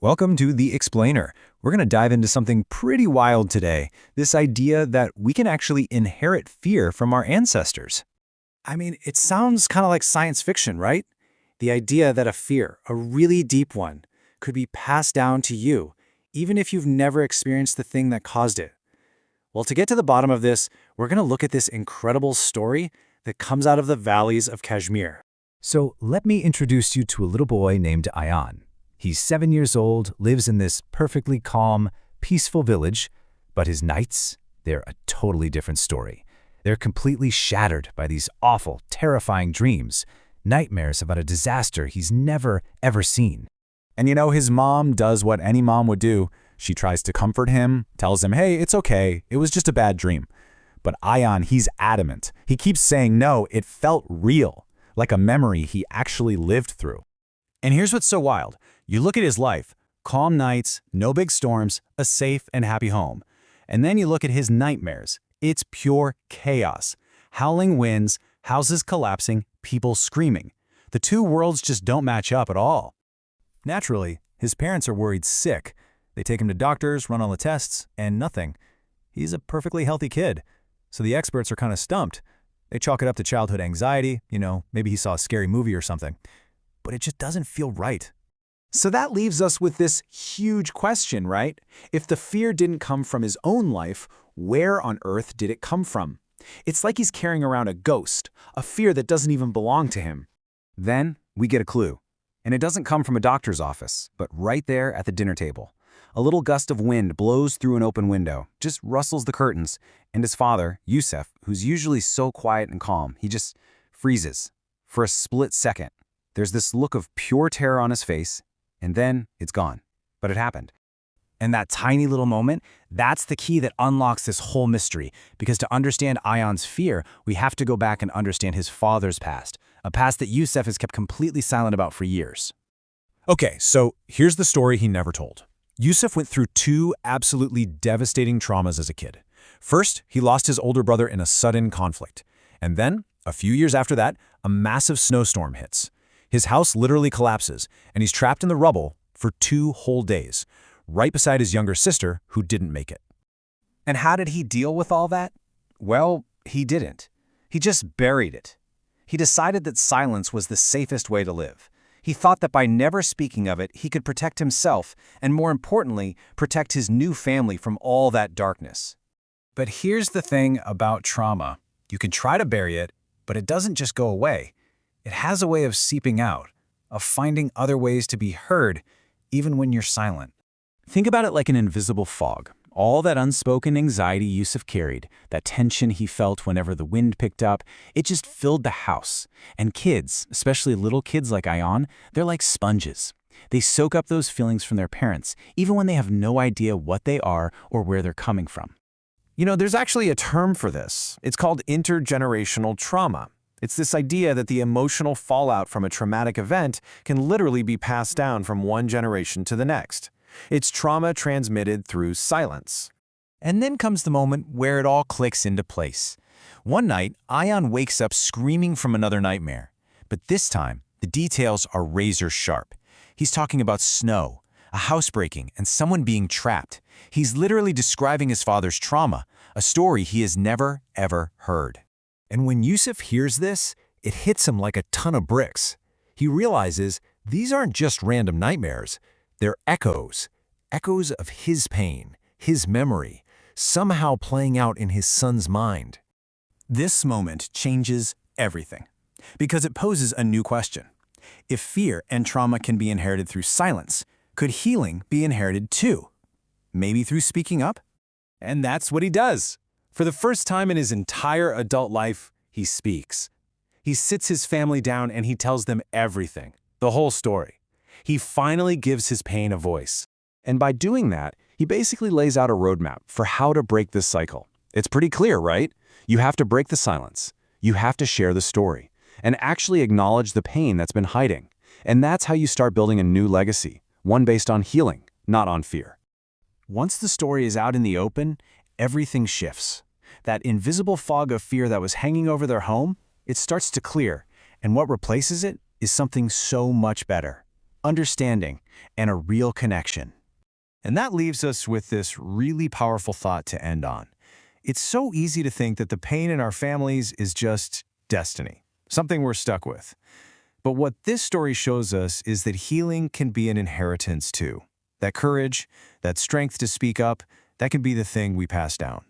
Welcome to The Explainer. We're going to dive into something pretty wild today, this idea that we can actually inherit fear from our ancestors. I mean, it sounds kind of like science fiction, right? The idea that a fear, a really deep one, could be passed down to you, even if you've never experienced the thing that caused it. Well, to get to the bottom of this, we're going to look at this incredible story that comes out of the valleys of Kashmir. So let me introduce you to a little boy named Ayan. He's 7 years old, lives in this perfectly calm, peaceful village, but his nights, they're a totally different story. They're completely shattered by these awful, terrifying dreams, nightmares about a disaster he's never, ever seen. And his mom does what any mom would do. She tries to comfort him, tells him, hey, it's okay, it was just a bad dream. But Ayan, he's adamant. He keeps saying, no, it felt real, like a memory he actually lived through. And here's what's so wild. You look at his life, calm nights, no big storms, a safe and happy home. And then you look at his nightmares. It's pure chaos. Howling winds, houses collapsing, people screaming. The two worlds just don't match up at all. Naturally, his parents are worried sick. They take him to doctors, run all the tests, and nothing. He's a perfectly healthy kid. So the experts are kind of stumped. They chalk it up to childhood anxiety, maybe he saw a scary movie or something. But it just doesn't feel right. So that leaves us with this huge question, right? If the fear didn't come from his own life, where on earth did it come from? It's like he's carrying around a ghost, a fear that doesn't even belong to him. Then we get a clue. And it doesn't come from a doctor's office, but right there at the dinner table. A little gust of wind blows through an open window, just rustles the curtains, and his father, Yusuf, who's usually so quiet and calm, he just freezes. For a split second, there's this look of pure terror on his face, and then it's gone. But it happened. And that tiny little moment, that's the key that unlocks this whole mystery. Because to understand Ayan's fear, we have to go back and understand his father's past, a past that Yusuf has kept completely silent about for years. Okay, so here's the story he never told. Yusuf went through two absolutely devastating traumas as a kid. First, he lost his older brother in a sudden conflict. And then, a few years after that, a massive snowstorm hits. His house literally collapses, and he's trapped in the rubble for 2 whole days, right beside his younger sister, who didn't make it. And how did he deal with all that? Well, he didn't. He just buried it. He decided that silence was the safest way to live. He thought that by never speaking of it, he could protect himself, and more importantly, protect his new family from all that darkness. But here's the thing about trauma. You can try to bury it, but it doesn't just go away. It has a way of seeping out, of finding other ways to be heard, even when you're silent. Think about it like an invisible fog. All that unspoken anxiety Yusuf carried, that tension he felt whenever the wind picked up, it just filled the house. And kids, especially little kids like Ayan, they're like sponges. They soak up those feelings from their parents, even when they have no idea what they are or where they're coming from. There's actually a term for this. It's called intergenerational trauma. It's this idea that the emotional fallout from a traumatic event can literally be passed down from one generation to the next. It's trauma transmitted through silence. And then comes the moment where it all clicks into place. One night, Ayan wakes up screaming from another nightmare. But this time, the details are razor sharp. He's talking about snow, a house breaking, and someone being trapped. He's literally describing his father's trauma, a story he has never, ever heard. And when Yusuf hears this, it hits him like a ton of bricks. He realizes these aren't just random nightmares. They're echoes of his pain, his memory, somehow playing out in his son's mind. This moment changes everything, because it poses a new question. If fear and trauma can be inherited through silence, could healing be inherited too? Maybe through speaking up? And that's what he does. For the first time in his entire adult life, he speaks. He sits his family down and he tells them everything, the whole story. He finally gives his pain a voice. And by doing that, he basically lays out a roadmap for how to break this cycle. It's pretty clear, right? You have to break the silence. You have to share the story and actually acknowledge the pain that's been hiding. And that's how you start building a new legacy, one based on healing, not on fear. Once the story is out in the open, everything shifts. That invisible fog of fear that was hanging over their home, it starts to clear, and what replaces it is something so much better. understanding, and a real connection. And that leaves us with this really powerful thought to end on. It's so easy to think that the pain in our families is just destiny, something we're stuck with. But what this story shows us is that healing can be an inheritance too. That courage, that strength to speak up, that can be the thing we pass down.